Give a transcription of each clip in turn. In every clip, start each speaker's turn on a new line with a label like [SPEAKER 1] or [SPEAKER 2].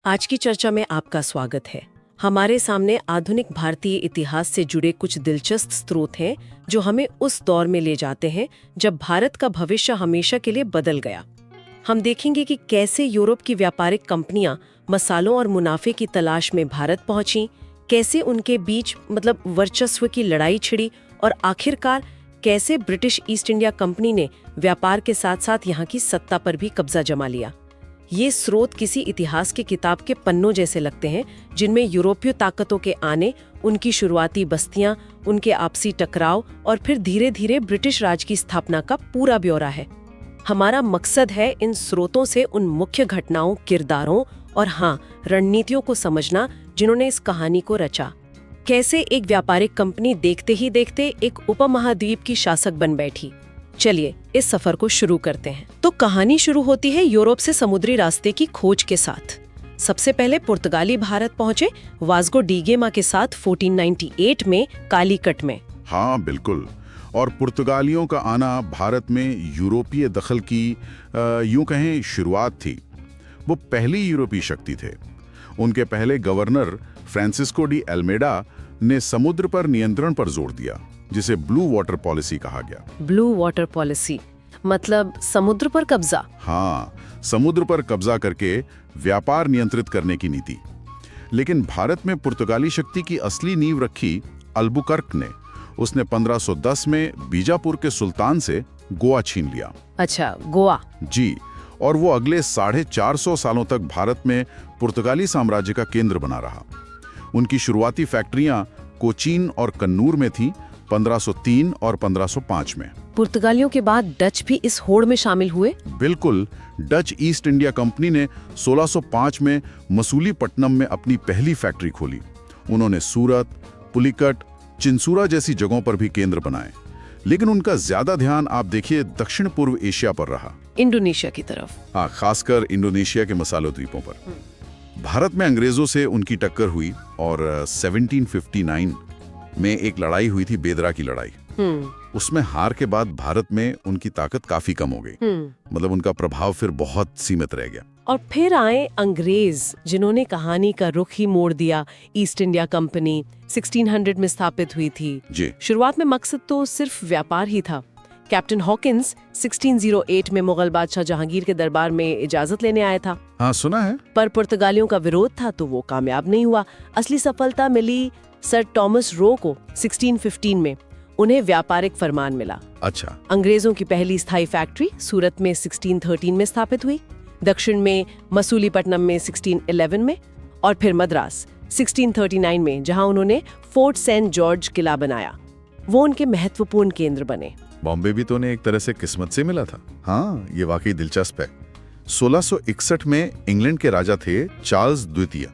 [SPEAKER 1] आज की चर्चा में आपका स्वागत है। हमारे सामने आधुनिक भारतीय इतिहास से जुड़े कुछ दिलचस्प स्रोत हैं जो हमें उस दौर में ले जाते हैं जब भारत का भविष्य हमेशा के लिए बदल गया। हम देखेंगे कि कैसे यूरोप की व्यापारिक कंपनियां मसालों और मुनाफे की तलाश में भारत पहुंची, कैसे उनके बीच वर्चस्व की लड़ाई छिड़ी और आखिरकार कैसे ब्रिटिश ईस्ट इंडिया कंपनी ने व्यापार के साथ साथ यहाँ की सत्ता पर भी कब्जा जमा लिया। ये स्रोत किसी इतिहास की किताब के पन्नों जैसे लगते हैं जिनमें यूरोपीय ताकतों के आने, उनकी शुरुआती बस्तियां, उनके आपसी टकराव और फिर धीरे धीरे ब्रिटिश राज की स्थापना का पूरा ब्यौरा है। हमारा मकसद है इन स्रोतों से उन मुख्य घटनाओं, किरदारों और रणनीतियों को समझना जिन्होंने इस कहानी को रचा। कैसे एक व्यापारिक कंपनी देखते ही देखते एक उपमहाद्वीप की शासक बन बैठी। चलिए इस सफर को शुरू करते हैं। तो कहानी शुरू होती है यूरोप से समुद्री रास्ते की खोज के साथ। सबसे पहले पुर्तगाली भारत पहुंचे वास्को डी गामा के साथ 1498 में कालीकट में।
[SPEAKER 2] हाँ बिल्कुल। और पुर्तगालियों का आना भारत में यूरोपीय दखल की यूं कहें शुरुआत थी। वो पहली यूरोपीय शक्ति थे। उनके पहले गवर्नर फ्रांसिस्को डी अल्मेडा ने समुद्र पर नियंत्रण पर जोर दिया, जिसे ब्लू वाटर पॉलिसी कहा गया।
[SPEAKER 1] ब्लू वाटर पॉलिसी मतलब समुद्र पर कब्जा।
[SPEAKER 2] हाँ, समुद्र पर कब्जा करके व्यापार नियंत्रित करने की नीति। लेकिन भारत में पुर्तगाली शक्ति की असली नींव रखी अल्बुकर्क ने। उसने 1510 में बीजापुर के सुल्तान से गोवा छीन लिया।
[SPEAKER 1] अच्छा, गोवा।
[SPEAKER 2] जी, और वो अगले 450 सालों तक भारत में पुर्तगाली साम्राज्य का केंद्र बना रहा। उनकी शुरुआती फैक्ट्रियां कोचीन और कन्नूर में थीं 1503 और 1505 में।
[SPEAKER 1] पुर्तगालियों के बाद डच भी इस होड़ में शामिल हुए।
[SPEAKER 2] बिल्कुल। डच ईस्ट इंडिया कंपनी ने 1605 में मसूलीपट्टनम में अपनी पहली फैक्ट्री खोली। उन्होंने सूरत, पुलिकट, चिंसूरा जैसी जगहों पर भी केंद्र बनाए। लेकिन उनका ज्यादा ध्यान आप देखिए दक्षिण पूर्व एशिया पर रहा,
[SPEAKER 1] इंडोनेशिया की तरफ।
[SPEAKER 2] हाँ, खासकर इंडोनेशिया के मसालो द्वीपों पर। भारत में अंग्रेजों से उनकी टक्कर हुई और 1759 में एक लड़ाई हुई थी, बेदरा की लड़ाई। उसमें हार के बाद भारत में उनकी ताकत काफी कम हो गई। उनका प्रभाव फिर बहुत सीमित रह गया।
[SPEAKER 1] और फिर आए अंग्रेज, जिन्होंने कहानी का रुख ही मोड़ दिया। ईस्ट इंडिया कंपनी 1600 में स्थापित हुई थी
[SPEAKER 2] जी।
[SPEAKER 1] शुरुआत में मकसद तो सिर्फ व्यापार ही था। कैप्टन हॉकिंस 1608 में मुगल बादशाह जहांगीर के दरबार में इजाजत लेने आया था।
[SPEAKER 2] हाँ, सुना है।
[SPEAKER 1] पर पुर्तगालियों का विरोध था तो वो कामयाब नहीं हुआ। असली सफलता मिली सर टॉमस रो को 1615 में। उन्हें व्यापारिक फरमान मिला।
[SPEAKER 2] अच्छा।
[SPEAKER 1] अंग्रेजों की पहली स्थायी फैक्ट्री सूरत में 1613 में स्थापित हुई, दक्षिण में मसूलीपट्टनम में 1611 में और फिर मद्रास 1639 में, जहां उन्होंने फोर्ट सेंट जॉर्ज किला बनाया। वो उनके महत्वपूर्ण केंद्र बने।
[SPEAKER 2] बॉम्बे भी तो उन्हें एक तरह से किस्मत से मिला था। हाँ, ये वाकई दिलचस्प है। 1661 में इंग्लैंड के राजा थे चार्ल्स द्वितीय।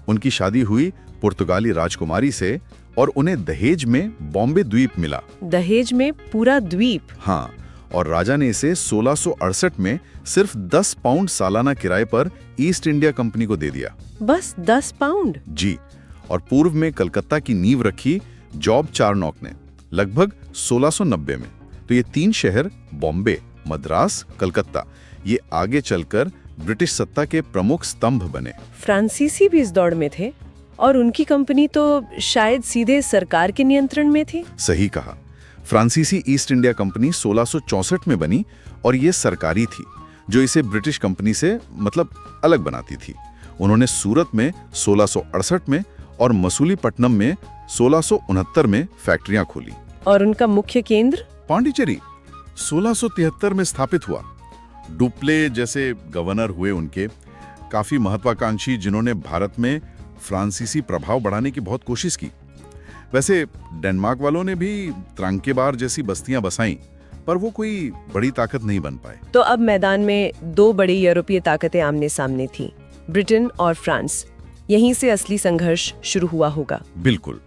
[SPEAKER 2] उनकी शादी हुई पुर्तगाली राजकुमारी से और उन्हें दहेज में बॉम्बे द्वीप मिला।
[SPEAKER 1] दहेज में पूरा द्वीप?
[SPEAKER 2] हाँ, और राजा ने इसे 1668 में सिर्फ 10 पाउंड सालाना किराए पर ईस्ट इंडिया कंपनी को दे दिया।
[SPEAKER 1] बस 10 पाउंड?
[SPEAKER 2] जी। और पूर्व में कलकत्ता की नींव रखी जॉब चारनॉक ने लगभग 1690 में। तो ये 3 शहर बॉम्बे, मद्रास, कलकत्ता, ये आगे चलकर ब्रिटिश सत्ता के प्रमुख स्तंभ बने।
[SPEAKER 1] फ्रांसीसी भी इस दौड़ में थे और उनकी कंपनी तो शायद सीधे सरकार के नियंत्रण में थी।
[SPEAKER 2] सही कहा। फ्रांसीसी ईस्ट इंडिया कंपनी 1664 में बनी और ये सरकारी थी, जो इसे ब्रिटिश कंपनी से अलग बनाती थी। उन्होंने सूरत में 1668 में और मसूलीपट्टनम में 1669 में फैक्ट्रियां खोली।
[SPEAKER 1] और उनका मुख्य केंद्र
[SPEAKER 2] पांडिचेरी 1673 में स्थापित हुआ। डुप्ले जैसे गवर्नर हुए उनके, काफी महत्वाकांक्षी, जिन्होंने भारत में फ्रांसीसी प्रभाव बढ़ाने की बहुत कोशिश की। वैसे डेनमार्क वालों ने भी त्रांकेबार जैसी बस्तियां बसाईं, पर वो कोई बड़ी ताकत नहीं बन पाए।
[SPEAKER 1] तो अब मैदान में 2 बड़ी यूरोपीय ताकतें आमने सामने थीं, ब्रिटेन और फ्रांस। यहीं से असली संघर्ष शुरू हुआ होगा।
[SPEAKER 2] बिल्कुल।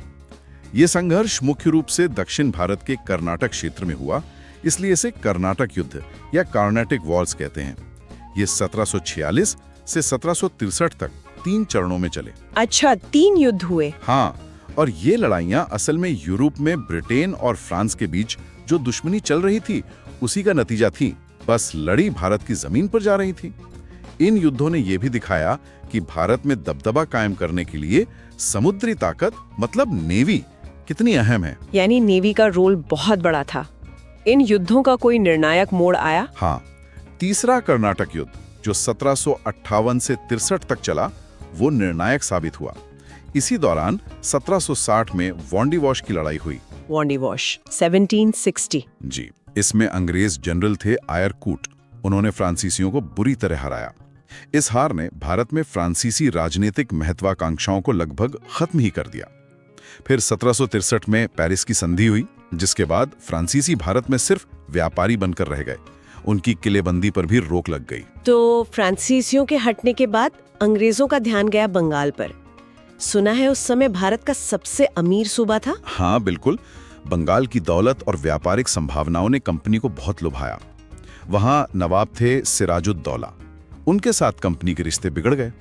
[SPEAKER 2] ये संघर्ष मुख्य रूप से दक्षिण भारत के कर्नाटक क्षेत्र में हुआ, इसलिए इसे कर्नाटक युद्ध या कार्नाटिक वॉर्स कहते हैं। ये 1746 से 1763 तक 3 चरणों में चले।
[SPEAKER 1] अच्छा, 3 युद्ध हुए?
[SPEAKER 2] हाँ, और ये लड़ाइयां असल में यूरोप में ब्रिटेन और फ्रांस के बीच जो दुश्मनी चल रही थी उसी का नतीजा थी। बस लड़ी भारत की जमीन पर जा रही थी। इन युद्धों ने यह भी दिखाया कि भारत में दबदबा कायम करने के लिए समुद्री ताकत मतलब नेवी कितनी अहम है।
[SPEAKER 1] यानी नेवी का रोल बहुत बड़ा था। इन युद्धों का कोई निर्णायक मोड़ आया?
[SPEAKER 2] हाँ, तीसरा कर्नाटक युद्ध जो 1758 से 63 तक चला वो निर्णायक साबित हुआ। इसी दौरान 1760 में वॉन्डीवॉश की लड़ाई हुई।
[SPEAKER 1] वॉन्डीवॉश 1760।
[SPEAKER 2] जी, इसमें अंग्रेज जनरल थे आयरकूट। उन्होंने फ्रांसीसियों को बुरी तरह हराया। इस हार ने भारत में फ्रांसीसी राजनीतिक महत्वाकांक्षाओं को लगभग खत्म ही कर दिया। फिर 1763 में पेरिस की संधि हुई, जिसके बाद फ्रांसीसी भारत में सिर्फ व्यापारी बनकर रह गए। उनकी किलेबंदी पर भी रोक लग गई।
[SPEAKER 1] तो फ्रांसीसियों के हटने के बाद अंग्रेजों का ध्यान गया बंगाल पर। सुना है उस समय भारत का सबसे अमीर सूबा था।
[SPEAKER 2] हाँ बिल्कुल, बंगाल की दौलत और व्यापारिक संभावनाओं ने कंपनी को बहुत लुभाया। वहां नवाब थे सिराजुद्दौला। उनके साथ कंपनी के रिश्ते बिगड़ गए।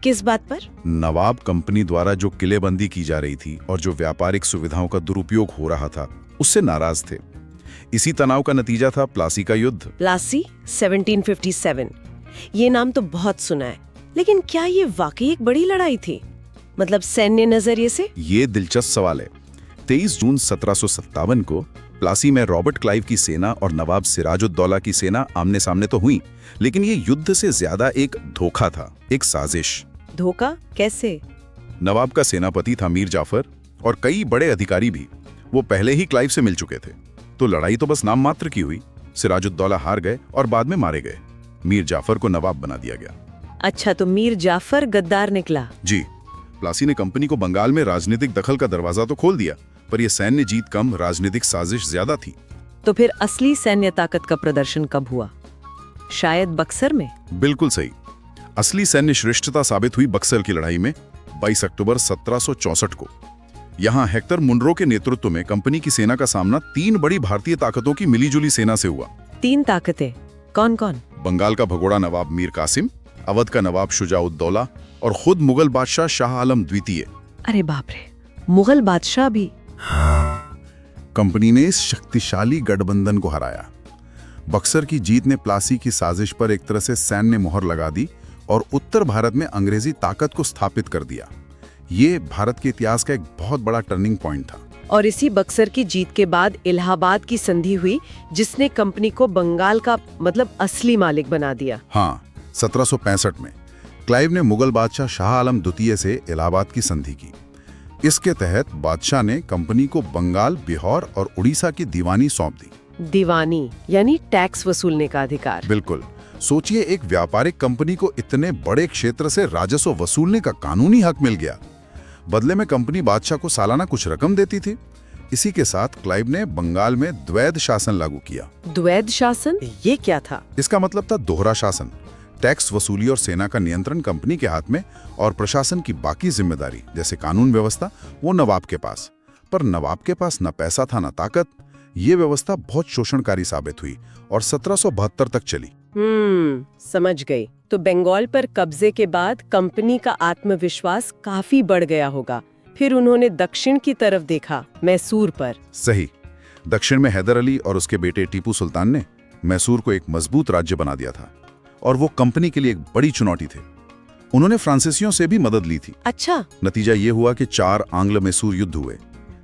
[SPEAKER 1] किस बात पर?
[SPEAKER 2] नवाब कंपनी द्वारा जो किलेबंदी की जा रही थी और जो व्यापारिक सुविधाओं का दुरुपयोग हो रहा था, उससे नाराज थे। इसी तनाव का नतीजा था प्लासी का युद्ध।
[SPEAKER 1] प्लासी 1757। ये नाम तो बहुत सुना है, लेकिन क्या ये वाकई एक बड़ी लड़ाई थी? मतलब सैन्य नजरिए से?
[SPEAKER 2] ये दिलचस्प सवाल है। 23 जून 1757 को प्लासी में रॉबर्ट क्लाइव की सेना और नवाब सिराजुद्दौला की सेना आमने सामने तो हुई, लेकिन ये युद्ध से ज्यादा एक धोखा था, एक साजिश।
[SPEAKER 1] धोखा कैसे?
[SPEAKER 2] नवाब का सेनापति था मीर जाफर और कई बड़े अधिकारी भी। वो पहले ही क्लाइव से मिल चुके थे, तो लड़ाई तो बस नाम मात्र की हुई। सिराजुद्दौला हार गए और बाद में मारे गए। मीर जाफर को नवाब बना दिया गया।
[SPEAKER 1] अच्छा, तो मीर जाफर गद्दार निकला?
[SPEAKER 2] जी, प्लासी ने कंपनी को बंगाल में राजनीतिक दखल का दरवाजा तो खोल दिया, पर यह सैन्य जीत कम, राजनीतिक साजिश ज्यादा थी।
[SPEAKER 1] तो फिर असली सैन्य ताकत का प्रदर्शन कब हुआ? शायद बक्सर में?
[SPEAKER 2] बिल्कुल सही। असली सैन्य श्रेष्ठता साबित हुई बक्सर की लड़ाई में 22 अक्टूबर 1764 को। यहां हेक्टर मुनरो के नेतृत्व में कंपनी की सेना का सामना 3 बड़ी भारतीय ताकतों की मिलीजुली सेना से हुआ।
[SPEAKER 1] 3 ताकतें कौन कौन?
[SPEAKER 2] बंगाल का भगोड़ा नवाब मीर कासिम, अवध का नवाब शुजाउद्दौला और खुद मुगल बादशाह शाह आलम द्वितीय।
[SPEAKER 1] अरे बाप रे, मुगल बादशाह भी?
[SPEAKER 2] कंपनी ने इस शक्तिशाली गठबंधन को हराया। बक्सर की जीत ने प्लासी की साजिश पर एक तरह से सैन्य मोहर लगा दी और उत्तर भारत में अंग्रेजी ताकत को स्थापित कर दिया। ये भारत के इतिहास का एक बहुत बड़ा टर्निंग पॉइंट था।
[SPEAKER 1] और इसी बक्सर की जीत के बाद इलाहाबाद की संधि हुई, जिसने कंपनी को बंगाल का मतलब असली मालिक बना दिया।
[SPEAKER 2] हाँ, 1765 में क्लाइव ने मुगल बादशाह शाह आलम द्वितीय से इलाहाबाद की संधि की। इसके तहत बादशाह ने कंपनी को बंगाल, बिहार और उड़ीसा की दीवानी सौंप दी।
[SPEAKER 1] दीवानी यानी टैक्स वसूलने का अधिकार।
[SPEAKER 2] बिल्कुल। सोचिए, एक व्यापारिक कंपनी को इतने बड़े क्षेत्र से राजस्व वसूलने का कानूनी हक मिल गया। बदले में कंपनी बादशाह को सालाना कुछ रकम देती थी। इसी के साथ क्लाइव ने बंगाल में द्वैध शासन लागू किया।
[SPEAKER 1] द्वैध शासन ये क्या था?
[SPEAKER 2] इसका मतलब था दोहरा शासन। टैक्स वसूली और सेना का नियंत्रण कंपनी के हाथ में और प्रशासन की बाकी जिम्मेदारी जैसे कानून व्यवस्था वो नवाब के पास। पर नवाब के पास न पैसा था न ताकत। ये व्यवस्था बहुत शोषणकारी साबित हुई और 1772 तक चली।
[SPEAKER 1] समझ गई। तो बंगाल पर कब्जे के बाद कंपनी का आत्मविश्वास काफी बढ़ गया होगा। फिर उन्होंने दक्षिण की तरफ देखा, मैसूर पर।
[SPEAKER 2] सही। दक्षिण में हैदर अली और उसके बेटे टीपू सुल्तान ने मैसूर को एक मजबूत राज्य बना दिया था और वो कंपनी के लिए एक बड़ी चुनौती थे। उन्होंने फ्रांसीसियों से भी मदद ली थी।
[SPEAKER 1] अच्छा।
[SPEAKER 2] नतीजा ये हुआ कि 4 आंग्ल मैसूर युद्ध हुए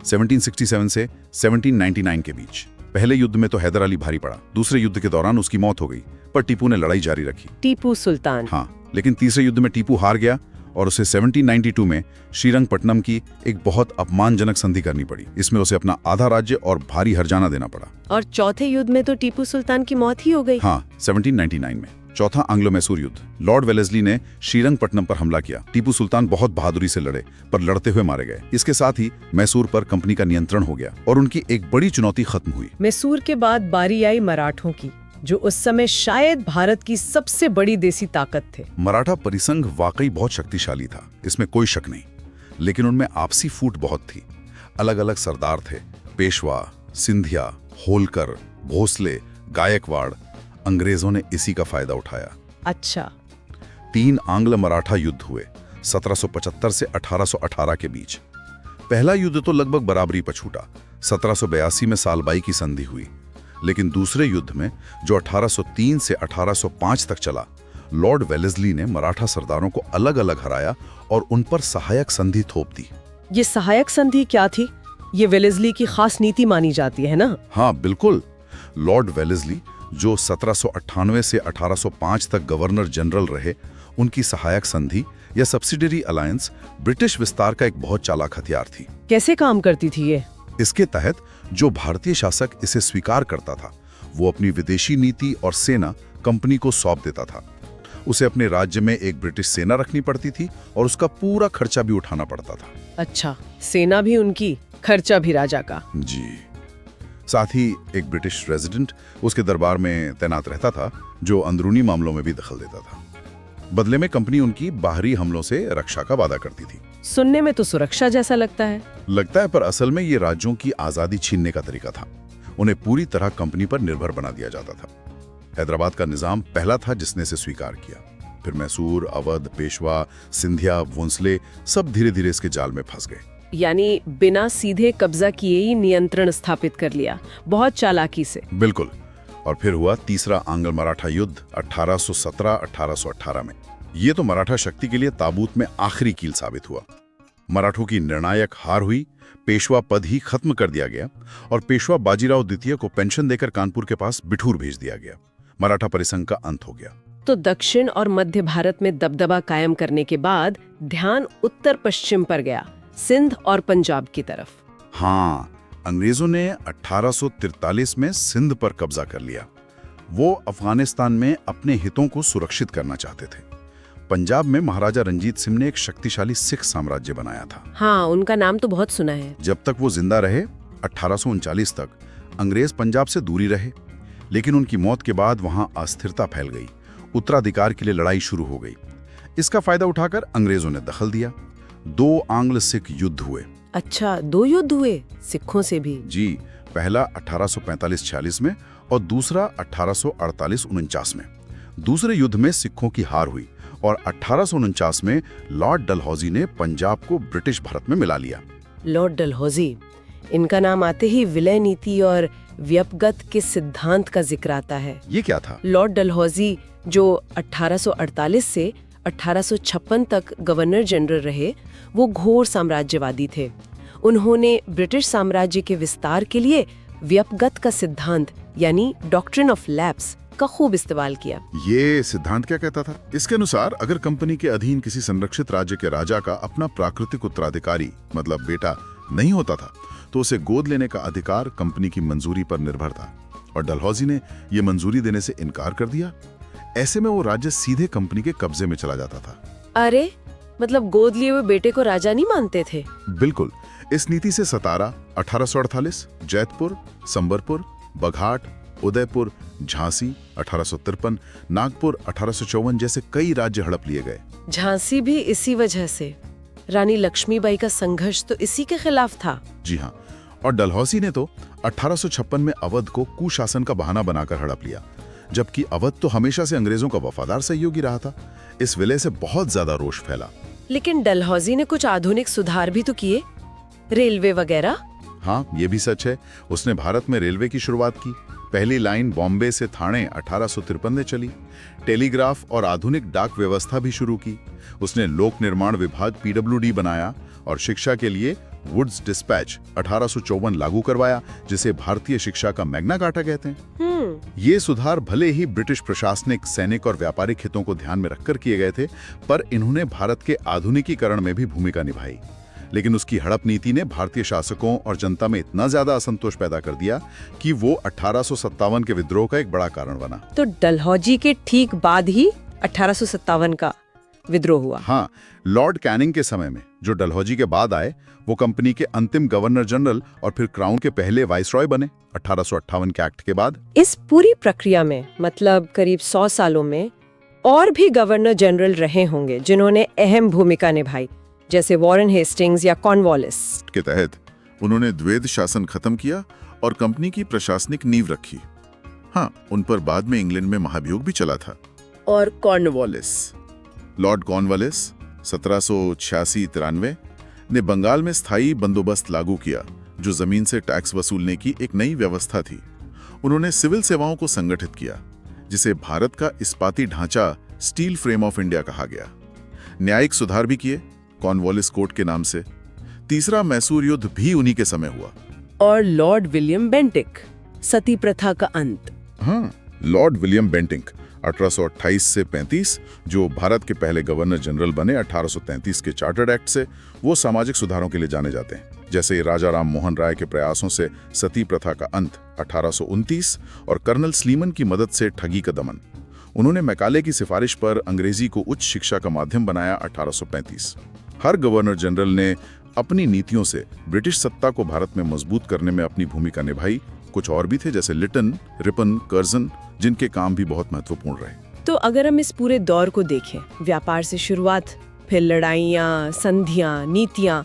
[SPEAKER 2] 1767 से 1799 के बीच। पहले युद्ध में तो हैदर अली भारी पड़ा। दूसरे युद्ध के दौरान उसकी मौत हो गई, पर टीपू ने लड़ाई जारी रखी।
[SPEAKER 1] टीपू सुल्तान?
[SPEAKER 2] हाँ, लेकिन तीसरे युद्ध में टीपू हार गया और उसे 1792 में श्रीरंगपट्टनम की एक बहुत अपमानजनक संधि करनी पड़ी। इसमें उसे अपना आधा राज्य और भारी हर्जाना देना पड़ा।
[SPEAKER 1] और चौथे युद्ध में तो टीपू सुल्तान की मौत ही हो गई।
[SPEAKER 2] हाँ, 1799 में चौथा आंग्लो मैसूर युद्ध। लॉर्ड वेलेस्ली ने श्रीरंगपट्टनम पर हमला किया। टीपू सुल्तान बहुत बहादुरी से लड़े, पर लड़ते हुए मारे गए। इसके साथ ही मैसूर पर कंपनी का नियंत्रण हो गया और उनकी एक बड़ी चुनौती खत्म हुई।
[SPEAKER 1] मैसूर के बाद बारी आई मराठों की, जो उस समय शायद भारत की सबसे बड़ी देसी ताकत थे।
[SPEAKER 2] मराठा परिसंघ वाकई बहुत शक्तिशाली था, इसमें कोई शक नहीं। लेकिन उनमें आपसी फूट बहुत थी। अलग अलग सरदार थे, पेशवा, सिंधिया, होलकर, भोसले, गायकवाड़। अंग्रेजों ने इसी का फायदा उठाया।
[SPEAKER 1] अच्छा।
[SPEAKER 2] 3 आंग्ल मराठा युद्ध हुए 1775 से 1818 के बीच। पहला युद्ध तो लगभग बराबरी पर छूटा। 1782 में सालबाई की संधि हुई। लेकिन दूसरे युद्ध में, जो 1803 से 1805 तक चला, लॉर्ड वेलेस्ली ने मराठा सरदारों को अलग अलग हराया और उन पर सहायक संधि थोप दी।
[SPEAKER 1] ये सहायक संधि क्या थी? ये वेलेस्ली की खास नीति मानी जाती है ना?
[SPEAKER 2] हाँ बिल्कुल। लॉर्ड वेलेस्ली जो 1798 से 1805 तक गवर्नर जनरल रहे, उनकी सहायक संधि या सब्सिडरी अलायंस ब्रिटिश विस्तार का एक बहुत चालाक हथियार थी।
[SPEAKER 1] कैसे काम करती थी ये?
[SPEAKER 2] इसके तहत जो भारतीय शासक इसे स्वीकार करता था, वो अपनी विदेशी नीति और सेना कंपनी को सौंप देता था। उसे अपने राज्य में एक ब्रिटिश सेना रखनी पड़ती थी और उसका पूरा खर्चा भी उठाना पड़ता था।
[SPEAKER 1] अच्छा, सेना भी उनकी, खर्चा भी राजा का।
[SPEAKER 2] जी। साथ ही एक ब्रिटिश रेजिडेंट उसके दरबार में तैनात रहता था, जो अंदरूनी मामलों में भी दखल देता था। बदले में कंपनी उनकी बाहरी हमलों से रक्षा का वादा करती थी।
[SPEAKER 1] सुनने में तो सुरक्षा जैसा लगता है।
[SPEAKER 2] पर असल में ये राज्यों की आजादी छीनने का तरीका था। उन्हें पूरी तरह कंपनी पर निर्भर बना दिया जाता था। हैदराबाद का निजाम पहला था जिसने इसे स्वीकार किया। फिर मैसूर, अवध, पेशवा, सिंधिया, भोंसले सब धीरे धीरे इसके जाल में फंस गए।
[SPEAKER 1] यानी बिना सीधे कब्जा किए ही नियंत्रण स्थापित कर लिया, बहुत चालाकी से।
[SPEAKER 2] बिल्कुल। और फिर हुआ तीसरा आंग्ल मराठा युद्ध 1817-1818 में। ये तो मराठा शक्ति के लिए ताबूत में आखिरी कील साबित हुआ। मराठों की निर्णायक हार हुई, पेशवा पद ही खत्म कर दिया गया और पेशवा बाजीराव द्वितीय को पेंशन देकर कानपुर के पास बिठूर भेज दिया गया। मराठा परिसंघ का अंत हो गया।
[SPEAKER 1] तो दक्षिण और मध्य भारत में दबदबा कायम करने के बाद ध्यान उत्तर पश्चिम पर गया, सिंध और पंजाब की तरफ।
[SPEAKER 2] हाँ, अंग्रेजों ने 1843 में सिंध पर कब्जा कर लिया। वो अफगानिस्तान में अपने हितों को सुरक्षित करना चाहते थे। पंजाब में महाराजा रंजीत सिंह ने एक शक्तिशाली सिख साम्राज्य बनाया था।
[SPEAKER 1] हाँ, उनका नाम तो बहुत सुना है।
[SPEAKER 2] जब तक वो जिंदा रहे, 1839 तक, अंग्रेज पंजाब से दूरी रहे। लेकिन उनकी मौत के बाद वहां अस्थिरता फैल गई, उत्तराधिकार के लिए लड़ाई शुरू हो गई। इसका फायदा उठाकर अंग्रेजों ने दखल दिया। 2 आंग्ल सिख युद्ध हुए।
[SPEAKER 1] अच्छा, 2 युद्ध हुए सिखों से भी?
[SPEAKER 2] जी, पहला 1845-46 में और दूसरा 1848-49 में। दूसरे युद्ध में सिखों की हार हुई और 1849 में लॉर्ड डलहौजी ने पंजाब को ब्रिटिश भारत में मिला लिया।
[SPEAKER 1] लॉर्ड डलहौजी, इनका नाम आते ही विलय नीति और व्यपगत के सिद्धांत का जिक्र आता है।
[SPEAKER 2] ये क्या था?
[SPEAKER 1] लॉर्ड डलहौजी जो 1848 से 1856 तक गवर्नर जनरल रहे, वो घोर साम्राज्यवादी थे। उन्होंने ब्रिटिश साम्राज्य के विस्तार के लिए व्यपगत का सिद्धांत यानी डॉक्ट्रिन ऑफ लैप्स का खूब इस्तेमाल किया।
[SPEAKER 2] ये सिद्धांत क्या कहता था? इसके अनुसार अगर कंपनी के अधीन किसी संरक्षित राज्य के राजा का अपना प्राकृतिक उत्तराधिकारी मतलब बेटा नहीं होता था, तो उसे गोद लेने का अधिकार कंपनी की मंजूरी पर निर्भर था। और डलहौजी ने यह मंजूरी देने से इनकार कर दिया। ऐसे में वो राज्य सीधे कंपनी के कब्जे में चला जाता था।
[SPEAKER 1] अरे, मतलब गोद लिए हुए बेटे को राजा नहीं मानते थे?
[SPEAKER 2] बिल्कुल। इस नीति से सतारा 1848, जैतपुर, संबरपुर, बघाट, उदयपुर, झांसी 1853, नागपुर 1854 जैसे कई राज्य हड़प लिए गए।
[SPEAKER 1] झांसी भी इसी वजह से। रानी लक्ष्मीबाई का संघर्ष तो इसी के खिलाफ था।
[SPEAKER 2] जी हाँ। और डलहौजी ने तो 1856 में अवध को कुशासन का बहाना बनाकर हड़प लिया, जबकि अवध तो हमेशा से अंग्रेजों का वफादार सहयोगी रहा था। इस विलय से बहुत ज्यादा रोष फैला।
[SPEAKER 1] लेकिन डलहौजी ने कुछ आधुनिक सुधार भी तो किए, रेलवे वगैरह।
[SPEAKER 2] हाँ, ये भी सच है। उसने भारत में रेलवे की शुरुआत की। पहली लाइन बॉम्बे से थाने 1853 में चली। टेलीग्राफ और आधुनिक डाक व्यवस्था भी शुरू की। उसने लोक निर्माण विभाग PWD बनाया और शिक्षा के लिए वुड्स डिस्पैच 1854 लागू करवाया, जिसे भारतीय शिक्षा का मैग्ना कार्टा कहते हैं। ये सुधार भले ही ब्रिटिश प्रशासनिक, सैनिक और व्यापारिक हितों को ध्यान में रखकर किए गए थे, पर इन्होंने भारत के आधुनिकीकरण में भी भूमिका निभाई। लेकिन उसकी हड़प नीति ने भारतीय शासकों और जनता में इतना ज्यादा असंतोष पैदा कर दिया कि वो 1857 के विद्रोह का एक बड़ा कारण बना।
[SPEAKER 1] तो डलहौजी के ठीक बाद ही 1857 का विद्रोह हुआ।
[SPEAKER 2] हाँ, लॉर्ड कैनिंग के समय में, जो डलहौजी के बाद आए, वो कंपनी के अंतिम गवर्नर जनरल और फिर क्राउन के पहले वाइसरॉय बने 1858 के एक्ट के बाद।
[SPEAKER 1] इस पूरी प्रक्रिया में मतलब करीब 100 सालों में और भी गवर्नर जनरल रहे होंगे जिन्होंने अहम भूमिका निभाई, जैसे वॉरेन हेस्टिंग्स या कॉर्नवालिस।
[SPEAKER 2] के तहत उन्होंने द्वैध शासन खत्म किया और कंपनी की प्रशासनिक नींव रखी। हाँ, उन पर बाद में इंग्लैंड में महाभियोग भी चला था।
[SPEAKER 1] और कॉर्नवालिस,
[SPEAKER 2] लॉर्ड कॉर्नवालिस 1786-93 ने बंगाल में स्थायी बंदोबस्त लागू किया, जो जमीन से टैक्स वसूलने की एक नई व्यवस्था थी। उन्होंने सिविल सेवाओं को संगठित किया, जिसे भारत का इस्पाती ढांचा स्टील फ्रेम ऑफ इंडिया कहा गया। न्यायिक सुधार भी किए, कॉर्नवालिस कोड के नाम से। तीसरा मैसूर युद्ध भी उन्हीं के समय हुआ।
[SPEAKER 1] और लॉर्ड विलियम बेंटिक, सती प्रथा का अंत।
[SPEAKER 2] हाँ, लॉर्ड विलियम बेंटिक 1828 से 35, जो भारत के पहले गवर्नर जनरल बने 1833 के चार्टर्ड एक्ट से, वो सामाजिक सुधारों के लिए जाने जाते हैं। जैसे राजा राम मोहन राय के प्रयासों से सती प्रथा का अंत 1829 और कर्नल स्लीमन की मदद से ठगी का दमन। उन्होंने मैकाले की सिफारिश पर अंग्रेजी को उच्च शिक्षा का माध्यम बनाया 1835। हर गवर्नर जनरल ने अपनी नीतियों से ब्रिटिश सत्ता को भारत में मजबूत करने में अपनी भूमिका निभाई। कुछ और भी थे जैसे लिटन, रिपन, कर्जन, जिनके काम भी बहुत महत्वपूर्ण रहे।
[SPEAKER 1] तो अगर हम इस पूरे दौर को देखें, व्यापार से शुरुआत, फिर लड़ाइयाँ, संधियाँ, नीतियाँ,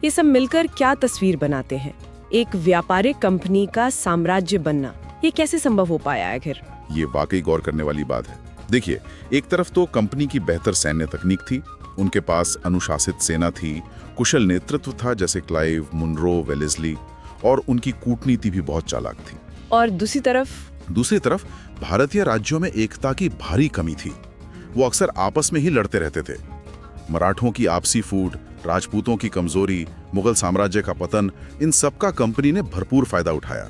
[SPEAKER 1] ये सब मिलकर क्या तस्वीर बनाते हैं? एक व्यापारिक कंपनी का साम्राज्य बनना, ये कैसे संभव हो पाया आखिर?
[SPEAKER 2] ये वाकई गौर करने वाली बात है। देखिए, एक तरफ तो कंपनी की बेहतर सैन्य तकनीक थी, उनके पास अनुशासित सेना थी, कुशल नेतृत्व था जैसे क्लाइव, मुनरो, वेलेस्ली, और उनकी कूटनीति भी बहुत चालाक थी।
[SPEAKER 1] और दूसरी तरफ भारतीय राज्यों में एकता की भारी कमी थी। वो अक्सर आपस में ही लड़ते रहते थे। मराठों की आपसी फूट, राजपूतों की कमजोरी, मुगल साम्राज्य का पतन, इन सब का कंपनी ने भरपूर फायदा उठाया।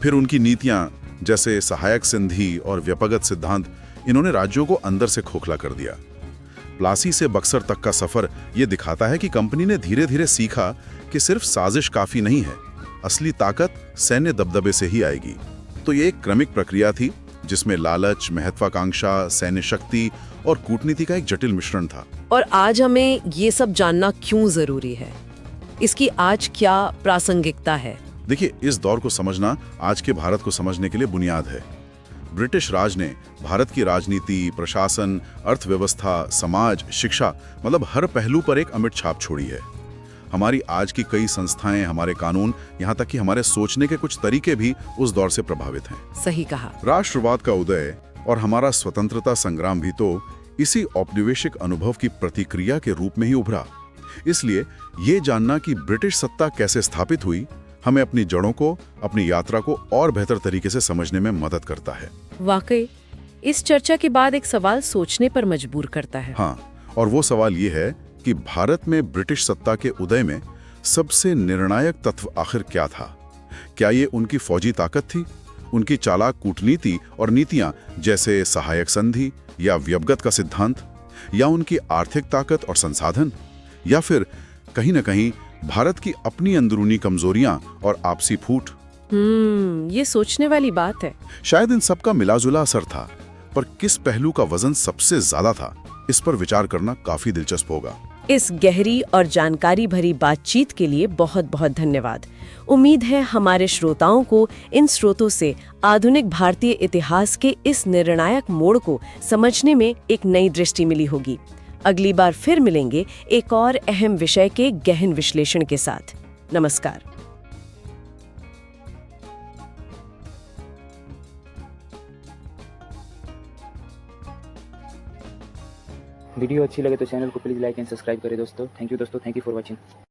[SPEAKER 1] फिर उनकी नीतियां जैसे सहायक संधि और व्यपगत सिद्धांत, इन्होंने राज्यों को अंदर से खोखला कर दिया। प्लासी से बक्सर तक का सफर ये दिखाता है कि कंपनी ने धीरे धीरे सीखा कि सिर्फ साजिश काफी नहीं है, असली ताकत सैन्य दबदबे से ही आएगी। तो ये एक क्रमिक प्रक्रिया थी जिसमें लालच, महत्वाकांक्षा, सैन्य शक्ति और कूटनीति का एक जटिल मिश्रण था। और आज हमें ये सब जानना क्यों जरूरी है? इसकी आज क्या प्रासंगिकता है?
[SPEAKER 2] देखिए, इस दौर को समझना आज के भारत को समझने के लिए बुनियाद है। ब्रिटिश राज ने भारत की राजनीति, प्रशासन, अर्थव्यवस्था, समाज, शिक्षा, मतलब हर पहलू पर एक अमिट छाप छोड़ी है। हमारी आज की कई संस्थाएं, हमारे कानून, यहाँ तक कि हमारे सोचने के कुछ तरीके भी उस दौर से प्रभावित हैं।
[SPEAKER 1] सही कहा।
[SPEAKER 2] राष्ट्रवाद का उदय और हमारा स्वतंत्रता संग्राम भी तो इसी औपनिवेशिक अनुभव की प्रतिक्रिया के रूप में ही उभरा। इसलिए ये जानना कि ब्रिटिश सत्ता कैसे स्थापित हुई, हमें अपनी जड़ों को, अपनी यात्रा को और बेहतर तरीके से समझने में मदद करता है।
[SPEAKER 1] वाकई इस चर्चा के बाद एक सवाल सोचने पर मजबूर करता है।
[SPEAKER 2] हाँ, और वो सवाल ये है कि भारत में ब्रिटिश सत्ता के उदय में सबसे निर्णायक तत्व आखिर क्या था? क्या ये उनकी फौजी ताकत थी, उनकी चालाक कूटनीति और नीतियां जैसे सहायक संधि या व्यपगत का सिद्धांत, या उनकी आर्थिक ताकत और संसाधन, या फिर कहीं न कहीं भारत की अपनी अंदरूनी कमजोरियां और आपसी फूट?
[SPEAKER 1] ये सोचने वाली बात है।
[SPEAKER 2] शायद इन सब का मिलाजुला असर था, पर किस पहलू का वजन सबसे ज्यादा था, इस पर विचार करना काफी दिलचस्प होगा।
[SPEAKER 1] इस गहरी और जानकारी भरी बातचीत के लिए बहुत बहुत धन्यवाद। उम्मीद है हमारे श्रोताओं को इन स्रोतों से आधुनिक भारतीय इतिहास के इस निर्णायक मोड़ को समझने में एक नई दृष्टि मिली होगी। अगली बार फिर मिलेंगे एक और अहम विषय के गहन विश्लेषण के साथ। नमस्कार।
[SPEAKER 3] वीडियो अच्छी लगे तो चैनल को प्लीज़ लाइक एंड सब्सक्राइब करें दोस्तों। थैंक यू दोस्तों, थैंक यू फॉर वॉचिंग।